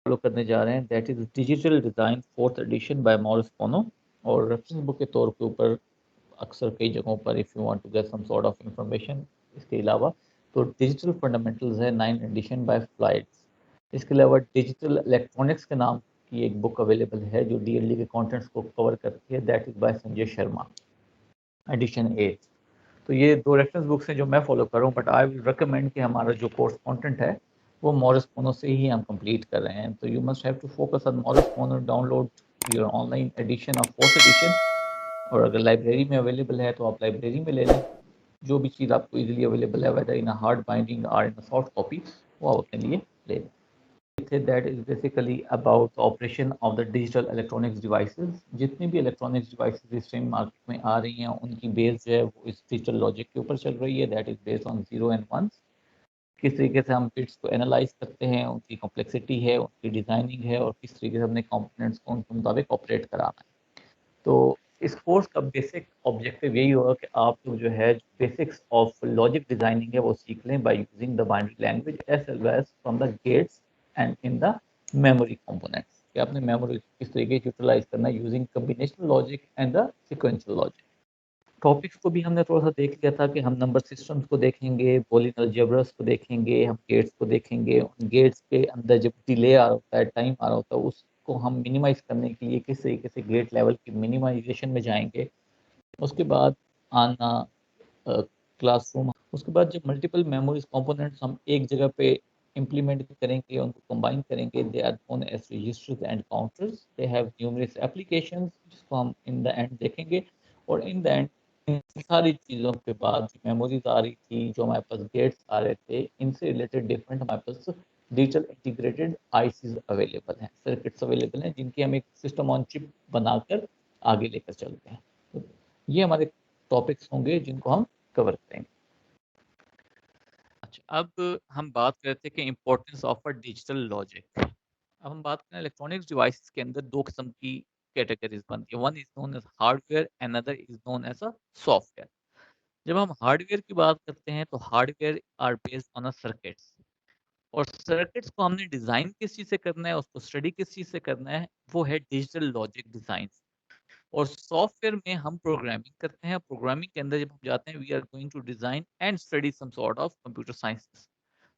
Follow करने जा रहे हैं that is digital design 4th edition by Morris Pono. और रेफरेंस बुक के तौर के ऊपर अक्सर कई जगहों पर if you want to get some sort of information इसके अलावा तो डिजिटल फंडामेंटल्स है 9th एडिशन बाय फ्लाइट्स। इसके अलावा डिजिटल इलेक्ट्रॉनिक्स के नाम की एक बुक अवेलेबल है जो डीएलडी के कंटेंट्स को कवर करती है, that is by Sanjay Sharma, edition 8। तो ये दो रेफरेंस बुक्स हैं जो मैं फॉलो कर रहा हूँ, बट आई विल रिकमेंड कि हमारा जो कोर्स कंटेंट है वो मॉरिस पोनो से ही हम कंप्लीट कर रहे हैं। तो you must have to focus on Morris Pono, download your online edition of 4th edition. और अगर लाइब्रेरी में अवेलेबल है तो आप लाइब्रेरी में ले लें। जो भी चीज़ आपको इजीली अवेलेबल है whether in a hard binding और इन अ सॉफ्ट कॉपी, वो आप अपने लिए ले लें। That is basically about operation of the digital electronics devices. जितनी भी इलेक्ट्रॉनिक्स डिवाइसेस इस टाइम मार्केट में आ रही हैं उनकी बेस जो है वो इस डिजिटल लॉजिक के ऊपर चल रही है, that is based on 0 and 1। किस तरीके से हम बिट्स को एनालाइज करते हैं, उनकी कॉम्प्लेक्सिटी है, उनकी डिज़ाइनिंग है, और किस तरीके से अपने कंपोनेंट्स को उनके मुताबिक ऑपरेट कराना है। तो इस कोर्स का बेसिक ऑब्जेक्टिव यही होगा कि आप लोग जो है बेसिक्स ऑफ लॉजिक डिजाइनिंग है वो सीख लें by using the binary language as well as from the gates and in the memory components, कि आपने मेमोरी किस तरीके से यूटिलाइज करना है using combinational logic and the sequential logic. Topics को भी हमने थोड़ा सा देख लिया था कि हम नंबर सिस्टम्स को देखेंगे, बूलियन अलजेब्रास को देखेंगे, हम गेट्स को देखेंगे। उन गेट्स के अंदर जब डिले आ रहा होता है, टाइम आ रहा होता है, उसको हम मिनिमाइज करने के लिए किस तरीके से गेट लेवल की मिनिमाइजेशन में जाएंगे। उसके बाद आना क्लासरूम। उसके बाद जब मल्टीपल मेमोरीज कंपोनेंट्स हम एक जगह पे इम्प्लीमेंट करेंगे, उनको कंबाइन करेंगे, they are known as registers and counters, they have numerous applications जिसको हम इन द एंड देखेंगे। और इन द एंड इन सारी चीज़ों के बाद जो मेमोरीज आ रही थी, जो हमारे पास गेट्स आ रहे थे, इनसे रिलेटेड डिफरेंट हमारे पास डिजिटल इंटीग्रेटेड आईसीज अवेलेबल हैं, सर्किट्स अवेलेबल हैं, जिनकी हम एक सिस्टम ऑन चिप बनाकर आगे लेकर चलते हैं। तो ये हमारे टॉपिक्स होंगे जिनको हम कवर करेंगे। अच्छा, अब हम बात करते हैं कि importance of a digital logic. अब हम बात करें इलेक्ट्रॉनिक्स डिवाइसेस के अंदर दो किस्म की कैटेगरीज बनती है, one is known as hardware, another is known as a software. जब हम हार्डवेयर की बात करते हैं तो hardware are based on a circuits, और सर्किट्स को हमने डिजाइन किस चीज से करना है, उसको स्टडी किस चीज से करना है, वो है डिजिटल लॉजिक डिजाइन। और सॉफ्टवेयर में हम प्रोग्रामिंग करते हैं, प्रोग्रामिंग के अंदर जब हम जाते हैं we are going to design and study some sort of computer sciences.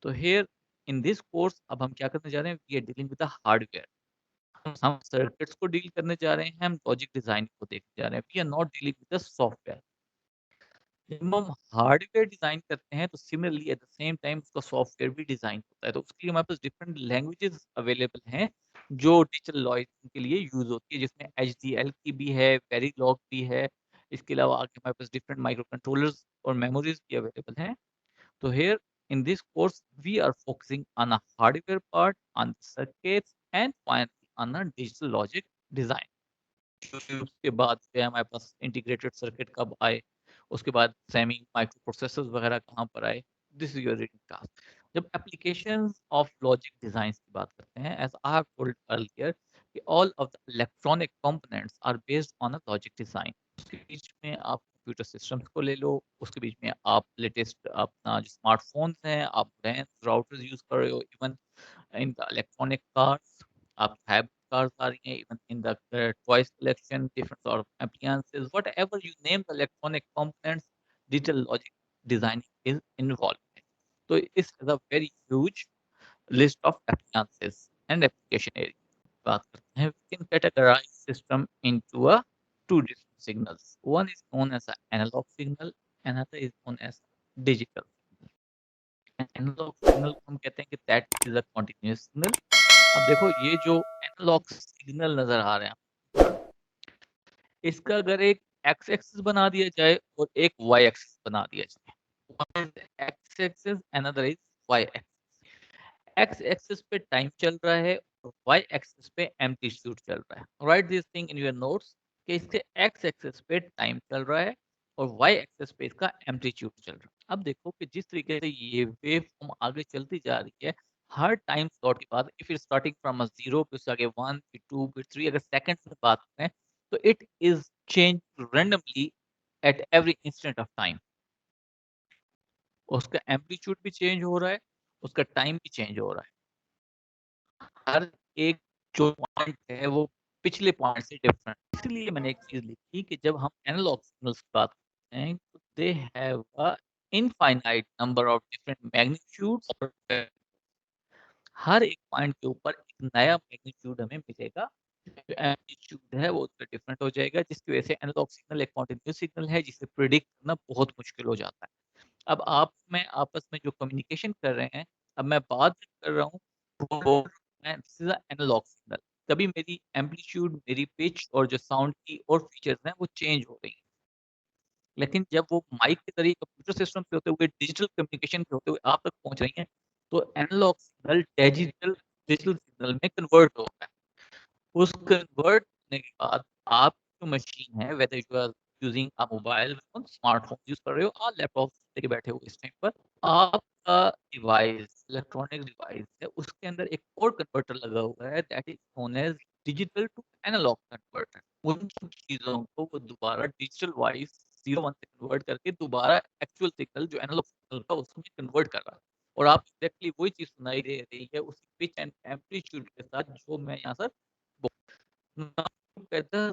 तो हियर इन दिस कोर्स अब हम क्या करने जा रहे हैं, we are dealing with the hardware. हम सर्किट्स को डील करने जा रहे हैं, हम लॉजिक डिजाइन को देखने जा रहे हैं, we are not dealing with the software. जब हम हार्डवेयर डिजाइन करते हैं तो similarly at the same time उसका सॉफ्टवेयर भी डिजाइन होता है, तो उसके लिए हमारे पास डिफरेंट लैंग्वेजेस अवेलेबल हैं जो डिजिटल लॉजिक के लिए यूज होती है, जिसमें एच की भी है, वेरीलॉग भी है। इसके अलावा आगे हमारे पास डिफरेंट माइक्रो कंट्रोलर्स और मेमोरीज भी अवेलेबल हैं। तो here in this course we are focusing on a hardware part, on the circuits, and finally on a digital logic design। फिर उसके बाद फिर हमारे पास इंटीग्रेटेड सर्किट कब आए, उसके बाद सेमी माइक्रो प्रोसेसर्स वगैरह कहाँ पर आए। This is your reading task. जब एप्लीकेशंस ऑफ लॉजिक डिजाइन की बात करते हैं, as I have told earlier कि all of the electronic components are based on a logic design. उसके बीच में आप कंप्यूटर सिस्टम्स को ले लो, उसके बीच में आप लेटेस्ट अपना जो स्मार्टफोन्स हैं, आप ब्रांड्स राउटर्स यूज कर रहे हो, even in the electronic cars, hybrid cars are even in the toys collection, different sort of appliances, whatever you name the electronic components, digital logic design is involved. So this is a very huge list of appliances and application areas. बात करते हैं, we can categorize system into a two different signals. One is known as an analog signal, another is known as digital signal. Analogue signal को हम कहते हैं कि that is a continuous signal. अब देखो ये जो एनालॉग सिग्नल नजर आ रहे हैं, इसका अगर एक एक्स एक्सिस बना दिया जाए और एक वाई एक्सिस बना दिया जाए, one is x axis another is y axis. X axis पे टाइम चल रहा है और वाई एक्सिस पे एम्पलीट्यूड चल रहा है। Right this thing in your notes कि इसके एक्स एक्सिस पे टाइम चल रहा है और वाई एक्सिस पे इसका एम्पलीट्यूड चल रहा है। अब देखो कि जिस तरीके से ये वेव फॉर्म आगे चलती जा रही है, हर टाइम स्लॉट के बाद if it starting from a zero, फिर उसके आगे वन, फिर टू, फिर थ्री, अगर सेकंड में बात करें तो it is change randomly at every instant of time. उसका एम्पलीट्यूड भी चेंज हो रहा है, उसका टाइम भी चेंज हो रहा है। हर एक जो पॉइंट है वो पिछले पॉइंट से डिफरेंट, इसलिए मैंने एक चीज़ लिखी कि जब हम एनालॉग सिग्नल्स की बात करते हैं तो they have a infinite number of different magnitudes और हर एक पॉइंट के ऊपर एक नया मैग्नीट्यूड हमें मिलेगा। जो एम्पलीट्यूड है वो उसका डिफरेंट हो जाएगा, जिसकी वजह से एनालॉग सिग्नल एक कॉन्टिन्यूअस सिग्नल है जिसे प्रिडिक्ट करना बहुत मुश्किल हो जाता है। अब आप मैं आपस में जो कम्युनिकेशन कर रहे हैं, अब मैं बात कर रहा हूँ वो this is a analogue signal. तभी मेरी एम्पलीट्यूड, मेरी पिच और जो साउंड की और फीचर्स हैं वो चेंज हो रही हैं। लेकिन जब वो माइक के ज़रिए कंप्यूटर सिस्टम से होते हुए डिजिटल कम्युनिकेशन के होते हुए आप तक पहुँच रही हैं, तो analogue signal digital digital signal में कन्वर्ट होता है। उस कन्वर्ट होने के बाद आप जो मशीन है whether you are using a mobile phone, smartphone use कर रहे हो और लैपटॉप लेके बैठे हो इस टाइम पर, आपका डिवाइस, इलेक्ट्रॉनिक डिवाइस है, उसके अंदर एक और कन्वर्टर लगा हुआ है that is known as digital to analogue converter. उन सब चीज़ों को वो दोबारा डिजिटल वाइज़ 0-1 से कन्वर्ट करके दोबारा एक्चुअल सिग्नल जो एनालॉग सिग्नल था उसमें कन्वर्ट कर रहा है। और आप एग्ज़ैक्टली वही चीज़ सुनाई दे रही है उसी पिच एंड एम्पलीट्यूड के साथ जो मैं यहाँ सर नाउ कहता है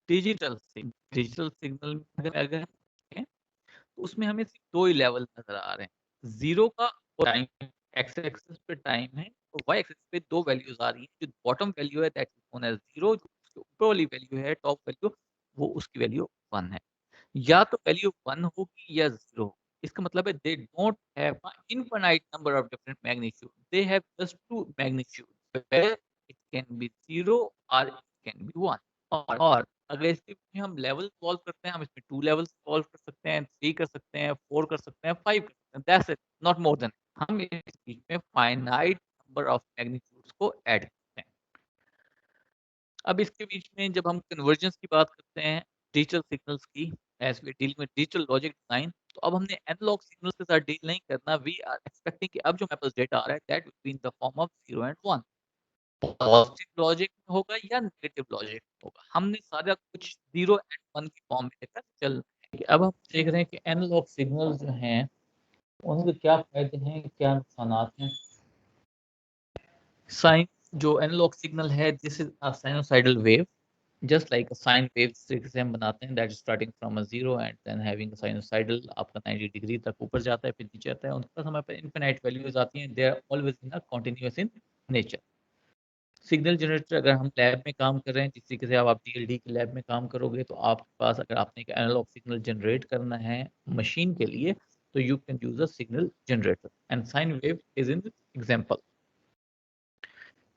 डिजिटल सिग्नल में अगर अगर हम देखें, तो उसमें हमें सिर्फ 2 ही लेवल नज़र आ रहे हैं। 0 का टाइम, एक्स एक्सिस पे टाइम है और वाई एक्सिस पे 2 वैल्यूज़ आ रही हैं। जो बॉटम वैल्यू है दैट इज़ नोन एज़ 0, जो उसके ऊपर वाली वैल्यू है, टॉप वैल्यू, वो उसकी वैल्यू 1 है। या तो वैल्यू 1 होगी या 0 होगी। इसका मतलब है they don't have a infinite number of different magnitude, they have just 2 magnitude where it can be 0 और इट कैन बी 1। और अगर इसमें हम लेवल सॉल्व करते हैं, हम इसमें 2 लेवल्स सॉल्व कर सकते हैं, 3 कर सकते हैं, 4 कर सकते हैं, 5 कर सकते हैं, that's it, not more than. हम इस बीच में फाइनाइट नंबर ऑफ मैग्नीट्यूड्स को ऐड करते हैं। अब इसके बीच में जब हम कन्वर्जेंस की बात करते हैं, डिजिटल सिग्नल्स की, as we dealing with digital logic design, तो अब हमने एनालॉग सिग्नल्स के साथ डील नहीं करना, वी आर एक्सपेक्टिंग कि अब जो हमारे पास डेटा आ रहा है that will be in the form of 0 and 1। Positive logic में होगा या नेगेटिव लॉजिक में होगा। हमने सारा कुछ 0 एंड 1 की फॉर्म में लेकर चल रहे हैं। अब हम देख रहे हैं कि एनालॉग सिग्नल्स जो हैं, उनके क्या फ़ायदे हैं, क्या नुकसानात हैं। साइन जो एनालॉग सिग्नल है, this is a sinusoidal wave. Just like a sine wave जिस तरीके से हम बनाते हैं that is starting from a zero and then having a sinusoidal, आपका 90 डिग्री तक ऊपर जाता है फिर नीचे आता है, उनके पास हमारे पास इनफिनाइट वैल्यूज आती हैं, they are always in a continuous in nature. Signal generator अगर हम लैब में काम कर रहे हैं, जिस तरीके से आप डीएलडी की लैब में काम करोगे, तो आपके पास अगर आपने एक एनालॉग सिग्नल जनरेट करना है मशीन के लिए, तो you can use a signal generator and sine wave is in example.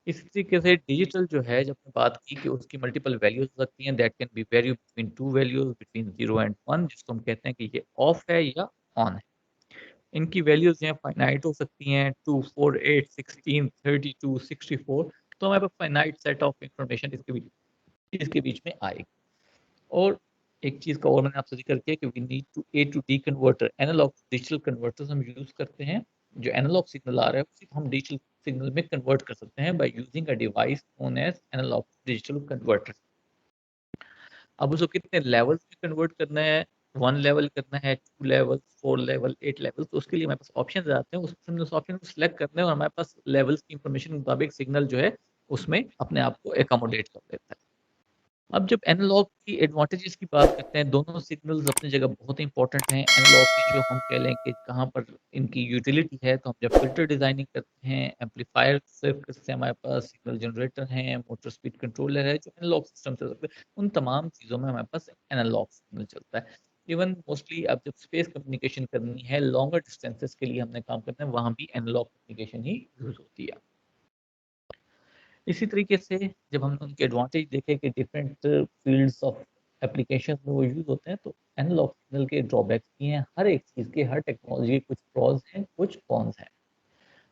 इसी तरीके से डिजिटल जो है, जब हमने बात की कि उसकी मल्टीपल वैल्यूज हो सकती हैं, that can be very between 2 values, between 0 and 1, जिसको हम कहते हैं कि ये ऑफ है या ऑन है। इनकी वैल्यूज जो हैं फाइनाइट हो सकती हैं, 2, 4, 8, 16, 32, 64। तो हमारे पास फाइनाइट सेट ऑफ इंफॉर्मेशन इसके बीच में आएगी। और एक चीज़ का और मैंने आपसे ज़िक्र किया कि we need to A to D converter, analog digital converters हम यूज़ करते हैं। जो एनालॉग सिग्नल आ रहा है उसे हम डिजिटल सिग्नल में कन्वर्ट कर सकते हैं by using a device known as analog digital converter. अब उसको कितने लेवल्स में कन्वर्ट करना है, 1 लेवल करना है, 2 लेवल, 4 लेवल, 8 लेवल, तो उसके लिए हमारे पास ऑप्शंस आते हैं, उसमें हमने उस ऑप्शन को सिलेक्ट करना है और हमारे पास लेवल्स की इंफॉर्मेशन के मुताबिक सिग्नल जो है उसमें अपने आप को एकोमोडेट कर देता है। अब जब एनालॉग की एडवांटेजेस की बात करते हैं, दोनों सिग्नल्स अपनी जगह बहुत इंपॉर्टेंट हैं। एनालॉग की जो हम कह लें कि कहाँ पर इनकी यूटिलिटी है, तो हम जब फ़िल्टर डिज़ाइनिंग करते हैं, एम्पलीफायर सर्किट से हमारे पास सिग्नल जनरेटर हैं, मोटर स्पीड कंट्रोलर है, जो एनालॉग सिस्टम से होते हैं, उन तमाम चीज़ों में हमारे पास एनालॉग सिग्नल चलता है। इवन मोस्टली अब जब स्पेस कम्युनिकेशन करनी है, लॉन्गर डिस्टेंसेस के लिए हमने काम करना है, वहाँ भी एनालॉग कम्युनिकेशन ही यूज़ होती है। इसी तरीके से जब हमने उनके एडवांटेज देखे कि डिफरेंट फील्ड्स ऑफ एप्लीकेशन में वो यूज़ होते हैं, तो एनालॉग सिग्नल के ड्रॉबैक्स भी हैं। हर एक चीज़ के, हर टेक्नोलॉजी के कुछ प्रॉस हैं, कुछ कॉन्स हैं।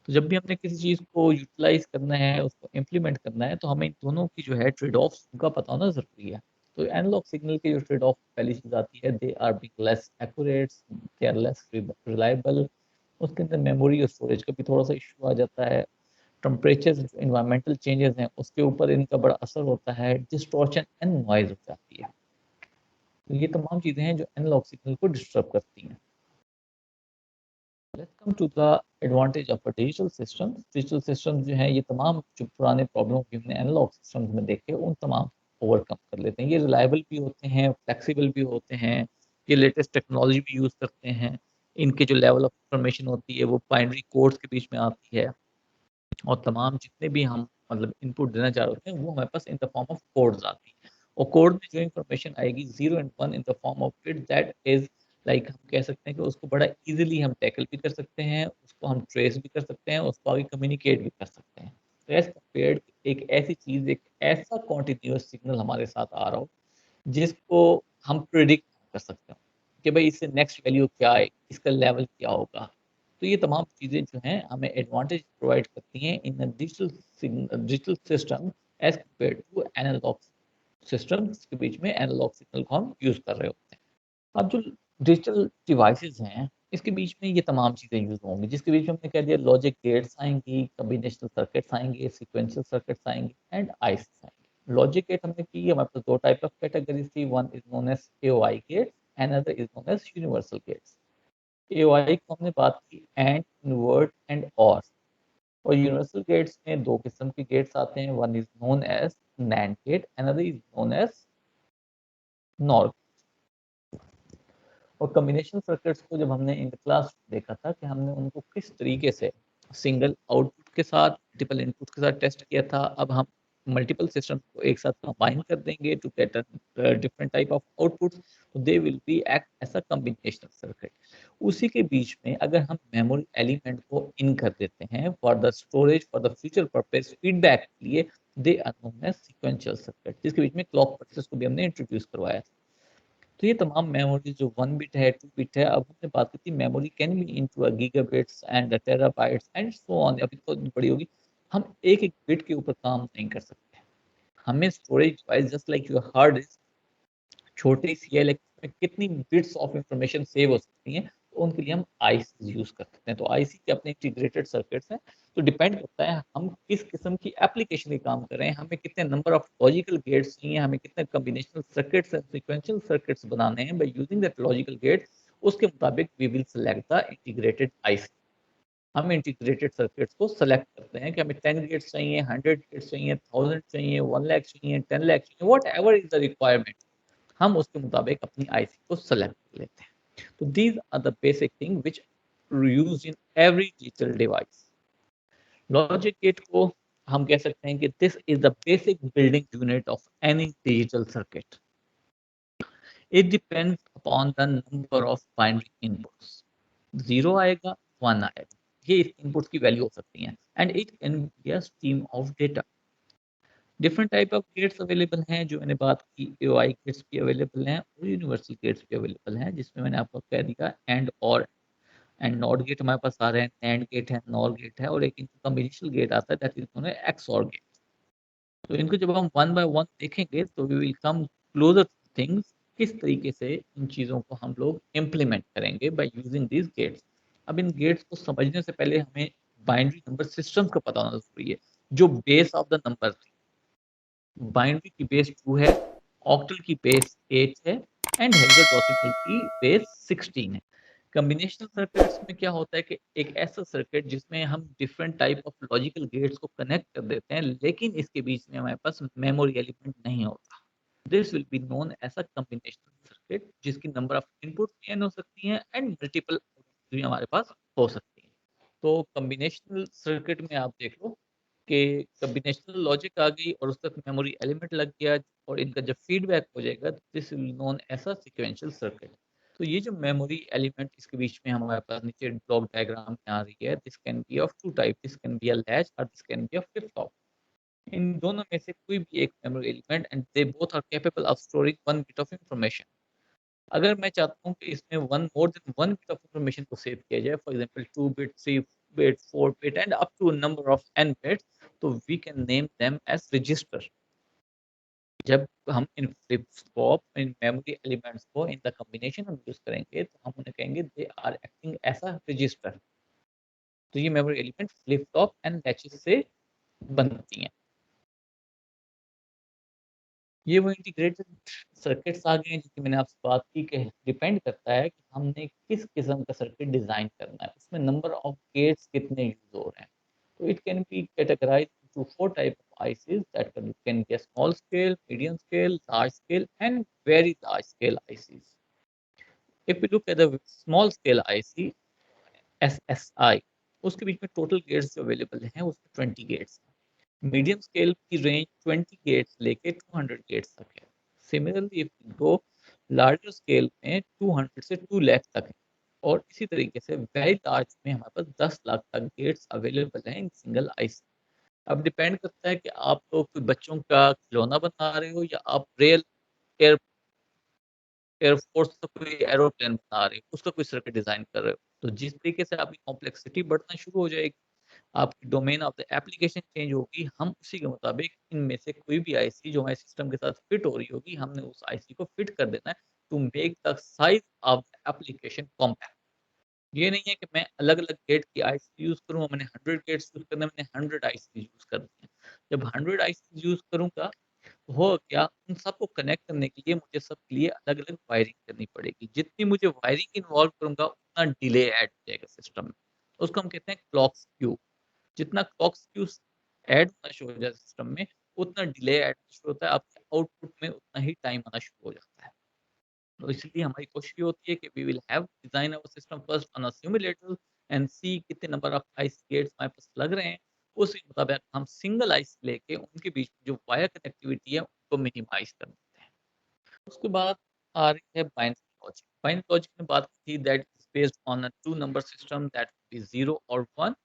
तो जब भी हमने किसी चीज़ को यूटिलाइज़ करना है, उसको इम्प्लीमेंट करना है, तो हमें इन दोनों की जो है ट्रेड ऑफ्स उनका पता होना ज़रूरी है। तो एनालॉग सिग्नल के जो ट्रेड ऑफ पहली चीज़ आती है, they are being less accurate, they are less reliable. उसके अंदर मेमोरी और स्टोरेज का भी थोड़ा-सा इश्यू आ जाता है। टेम्परेचर एनवायरमेंटल चेंजेस हैं उसके ऊपर इनका बड़ा असर होता है, डिस्टॉर्शन एंड नॉइज़ हो जाती है। तो ये तमाम चीज़ें हैं जो एनालॉग सिग्नल को डिस्टर्ब करती हैं। Let's come to the advantage of a digital system. Digital system जो है ये तमाम जो पुराने प्रॉब्लम भी हमने एनालॉग सिस्टम्स में देखे उन तमाम ओवरकम कर लेते हैं। ये रिलायबल भी होते हैं, फ्लेक्सिबल भी होते हैं, ये लेटेस्ट टेक्नोलॉजी भी यूज़ करते हैं। इनके जो लेवल ऑफ इंफॉर्मेशन होती है वो बाइनरी कोड्स के बीच में आती है, और तमाम जितने भी हम मतलब इनपुट देना चाह रहे होते हैं वो हमारे पास in the form of codes आती है। और कोड में जो इंफॉर्मेशन आएगी 0 and 1 in the form of bit, that is like हम कह सकते हैं कि उसको बड़ा इजीली हम टैकल भी कर सकते हैं, उसको हम ट्रेस भी कर सकते हैं, उसको आगे कम्युनिकेट भी कर सकते हैं। तो एज कम्पेयर एक ऐसी चीज़, एक ऐसा कॉन्टिन्यूस सिग्नल हमारे साथ आ रहा हो जिसको हम प्रिडिक्ट कर सकते हो कि भाई इससे नेक्स्ट वैल्यू क्या है, इसका लेवल क्या होगा। तो ये तमाम चीज़ें जो हैं हमें एडवांटेज प्रोवाइड करती हैं in digital system as compare to analog system, जिसके बीच में एनालॉग सिग्नल को हम यूज़ कर रहे होते हैं। अब जो डिजिटल डिवाइसेस हैं इसके बीच में ये तमाम चीज़ें यूज़ होंगी, जिसके बीच में हमने कह दिया लॉजिक गेट्स आएंगी, कम्बिनेशनल सर्किट्स आएंगे, सीक्वेंशियल सर्किट्स आएंगे एंड आईसी आएंगे। लॉजिक गेट हमने की, हमारे पास दो टाइप ऑफ कैटेगरीज थी, one is known as AOI gates, another is known as universal gates. AOI को हमने बात की एंड, इनवर्ट एंड और यूनिवर्सल गेट्स में दो किस्म के गेट्स आते हैं, one is known as NAND gate, another is known as NOR. और कॉम्बिनेशन सर्किट्स को जब हमने इन क्लास देखा था कि हमने उनको किस तरीके से सिंगल आउटपुट के साथ मल्टीपल इनपुट के साथ टेस्ट किया था, अब हम मल्टीपल सिस्टम को एक साथ कंबाइन कर देंगे to get different type of outputs, तो they will be act as a combinational circuit. उसी के बीच में अगर हम मेमोरी एलिमेंट को इन कर देते हैं for the storage, for the future purpose, feedback के लिए, they are known as sequential circuit, जिसके बीच में क्लॉक प्रोसेस को भी हमने इंट्रोड्यूस करवाया। तो ये तमाम मेमोरी जो 1 बिट है, 2 बिट है, अब हमने बात की थी memory can be into a gigabits and terabytes and so on, अभी तो बड़ी होगी। हम एक एक बिट के ऊपर काम नहीं कर सकते। हमें storage device just like your hard disk छोटी सी है, लेकिन उसमें कितनी बिट्स ऑफ इंफॉर्मेशन सेव हो सकती हैं, तो उनके लिए हम आईसी यूज कर सकते हैं। तो आईसी के अपने इंटीग्रेटेड सर्किट्स हैं। तो डिपेंड करता है हम किस किस्म की एप्लीकेशन के काम कर रहे हैं, हमें कितने नंबर ऑफ लॉजिकल गेट्स चाहिए, हमें कितने combinational circuits and sequential circuits बनाने हैं। By using that logical gates, उसके मुताबिक we will select the integrated IC. हम इंटीग्रेटेड सर्किट्स को सेलेक्ट करते हैं कि हमें 10 गेट्स चाहिए, 100 गेट्स चाहिए, 1000 चाहिए, 1 लाख चाहिए, 10 लाख चाहिए, what ever is the requirement, हम उसके मुताबिक अपनी आईसी को सेलेक्ट कर लेते हैं। तो these are the basic thing which use in every digital device. Logic gate को हम कह सकते हैं कि this is the basic building unit of any digital circuit. It depends upon the number of binary inputs. 0 आएगा, 1 आएगा, ये इस इनपुट्स की वैल्यू हो सकती है, and it can be a stream of data. Different type of gates available हैं, जो मैंने बात की एओआई गेट्स भी अवेलेबल हैं और यूनिवर्सल गेट्स भी अवेलेबल हैं, जिसमें मैंने आपको कह दिया एंड और एंड नॉट गेट हमारे पास आ रहे हैं, नैंड गेट है, नॉर गेट है, और एक इनका कॉम्बिनेशनल गेट आता है that is known as XOR gate. तो इनको जब हम वन बाय वन देखेंगे तो we will come closer to things, किस तरीके से इन चीज़ों को हम लोग इम्प्लीमेंट करेंगे बाय यूजिंग दीज गेट्स। अब इन गेट्स को समझने से पहले हमें बाइनरी नंबर सिस्टम्स का पता होना जरूरी है, जो base of the number. Binary की बेस 2 है, ऑक्टल की बेस 8 है एंड हेक्साडेसिमल की बेस 16 है। कॉम्बिनेशनल सर्किट्स में क्या होता है कि एक ऐसा सर्किट जिसमें हम different type of logical gates को कनेक्ट कर देते हैं, लेकिन इसके बीच में हमारे पास मेमोरी एलिमेंट नहीं होता। This will be known as a combinational circuit, जिसकी नंबर ऑफ इनपुट एन हो सकती हैं एंड मल्टीपल भी हमारे पास हो सकती हैं। तो कॉम्बिनेशनल सर्किट में आप देख लो कि कॉम्बिनेशनल लॉजिक आ गई और उस तक मेमोरी एलिमेंट लग गया, और इनका जब फीडबैक हो जाएगा this will known as a sequential circuit. तो ये जो मेमोरी एलिमेंट इसके बीच में हमारे पास नीचे ब्लॉक डायग्राम में आ रही है, this can be of two type, this can be a latch और this can be a flip flop. इन दोनों में से कोई भी एक memory element, and they both are capable of storing 1 bit of information. अगर मैं चाहता हूँ कि इसमें one more than 1 bit of information को सेव किया जाए, for example 2 bit, 3 bit, 4 bit and up to number of n bits, तो we can name them as register. जब हम इन फ्लिप फ्लॉप, इन मेमोरी एलिमेंट्स को इन द कॉम्बिनेशन हम यूज करेंगे तो हम उन्हें कहेंगे they are acting as a register. तो ये memory element flip flop and latches से बनती हैं। ये वो इंटीग्रेटेड सर्किट्स आ गए हैं जिसकी मैंने आपसे बात की कि डिपेंड करता है कि हमने किस किस्म का सर्किट डिज़ाइन करना है, उसमें नंबर ऑफ गेट्स कितने यूज़ हो रहे हैं। So it can be categorized into four type of ICs that can be a small scale, medium scale, large scale, and very large scale ICs. If we look at the small scale IC, SSI, उसके बीच में total gets जो available हैं उसमें 20 gets हैं। Medium scale की range 20 gets लेके 200 gets तक है। Similarly if go larger scale में 200 से 2 लाख तक है। और इसी तरीके से वेरी लार्ज में हमारे पास 10 लाख तक गेट्स अवेलेबल हैं इन सिंगल आईसी। अब डिपेंड करता है कि आप तो कोई बच्चों का खिलौना बना रहे हो या आप रियल एयर एयरफोर्स का कोई एरोप्लेन बना रहे हो, उसका कोई सर्किट डिजाइन कर रहे हो। तो जिस तरीके से आपकी कॉम्प्लेक्सिटी बढ़ना शुरू हो जाएगी, आपकी domain of the application change होगी, हम उसी के मुताबिक इनमें से कोई भी आईसी जो हमारे सिस्टम के साथ फिट हो रही होगी, हमने उस आईसी को फिट कर देना है to make the size of the application compact. ये नहीं है कि मैं अलग-अलग गेट की आईसी यूज़ करूँ और मैंने 100 गेट्स यूज़ करने मैंने 100 आईसी यूज़ करनी है। जब 100 आईसी यूज़ करूँगा, तो होगा क्या उन सबको कनेक्ट करने के लिए मुझे सबके लिए अलग-अलग वायरिंग करनी पड़ेगी। जितनी मुझे वायरिंग इन्वॉल्व करूँगा, उतना डिले ऐड हो जाएगा सिस्टम में। उसको हम कहते हैं क्लॉक स्क्यू। जितना क्लॉक स्क्यू ऐड होना शुरू हो जाए सिस्टम में, उतना डिले ऐड शुरू होता है, आपके आउटपुट में उतना ही टाइम आना शुरू हो जाता है। तो इसलिए हमारी कोशिश ये होती है कि we will have design our system first on a simulator and see कितने नंबर ऑफ आईसी गेट्स हमारे पास लग रहे हैं। उसी के मुताबिक हम सिंगल आईसी लेके उनके बीच में जो वायर कनेक्टिविटी है, उसको मिनिमाइज़ कर देते हैं। उसके बाद आ रही है बाइनरी लॉजिक। बाइनरी लॉजिक में बात की थी that is based on a 2 number system that is 0 और 1।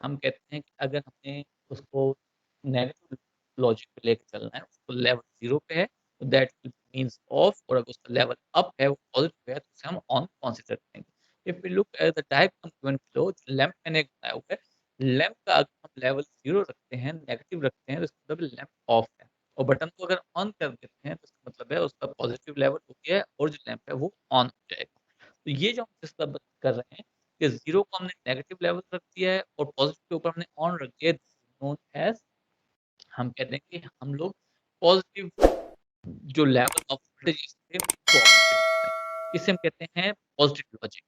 हम कहते हैं कि अगर हमने उसको नेगेटिव लॉजिक पे लेके चलना है, उसको लेवल 0 पे है, तो दैट मीन्स ऑफ। और अगर उसका लेवल अप है, वो पॉजिटिव है, तो उसे हम ऑन कंसीडर करेंगे। If we look at the diagram given below, lamp मैंने एक बनाया हुआ है। लैंप का अगर हम लेवल 0 रखते हैं, नेगेटिव रखते हैं, तो इसका मतलब लैंप ऑफ है। और बटन को अगर ऑन कर देते हैं, तो इसका मतलब है उसका पॉजिटिव लेवल हो गया है और जो लैंप है वो ऑन हो जाएगा। तो ये जो हम सिस्टम कर रहे हैं कि 0 को हमने नेगेटिव लेवल रख दिया है और पॉज़िटिव के ऊपर हमने ऑन रख दिया है, दिस इज़ नोन एज़, हम कहते हैं कि हम लोग पॉज़िटिव जो लेवल ऑफ वोल्टेज थे उसको ऑपरेट कर रहे हैं। इसे हम कहते हैं पॉज़िटिव लॉजिक।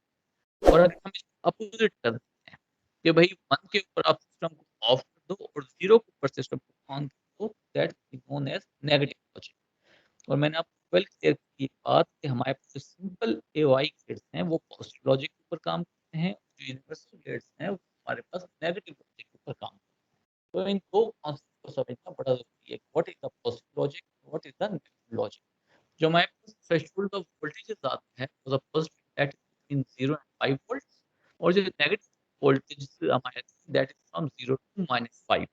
और अगर हम इसको अपोज़िट कर देते हैं कि भई 1 के ऊपर आप सिस्टम को ऑफ कर दो और 0 के ऊपर सिस्टम को ऑन कर दो, that is known as negative logic. और मैंने आपको वेल क्लियर की एक बात कि हमारे पास जो सिंपल एओआई गेट्स हैं वो पॉजिटिव लॉजिक के ऊपर काम करते हैं, जो यूनिवर्सल गेट्स हैं वो हमारे पास नेगेटिव लॉजिक के ऊपर काम करते हैं। तो इन दो कॉन्सेप्ट को समझना बड़ा ज़रूरी है, what is the positive logic, what is the negative logic. जो हमारे पास थ्रेशोल्ड ऑफ वोल्टेजेस आता है for the positive that is between 0 and 5 volts, और जो नेगेटिव वोल्टेज हमारे दैट इज फ्रॉम 0 टू -5।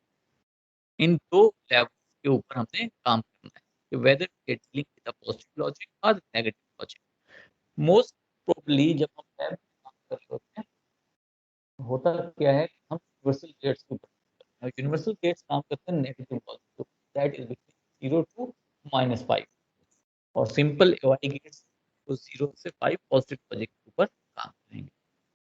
इन 2 लेवल्स के ऊपर हमने काम करना है कि whether we are dealing with the positive logic और नेगेटिव लॉजिक। मोस्ट प्रोबेबली जब हम लैब में काम कर रहे होते हैं, होता क्या है कि हम यूनिवर्सल गेट्स के ऊपर काम करते हैं। यूनिवर्सल गेट्स काम करते हैं नेगेटिव लॉजिक के ऊपर, दैट इज बिटवीन 0 टू -5। और सिंपल एओआई गेट्स तो 0 से 5 पॉजिटिव लॉजिक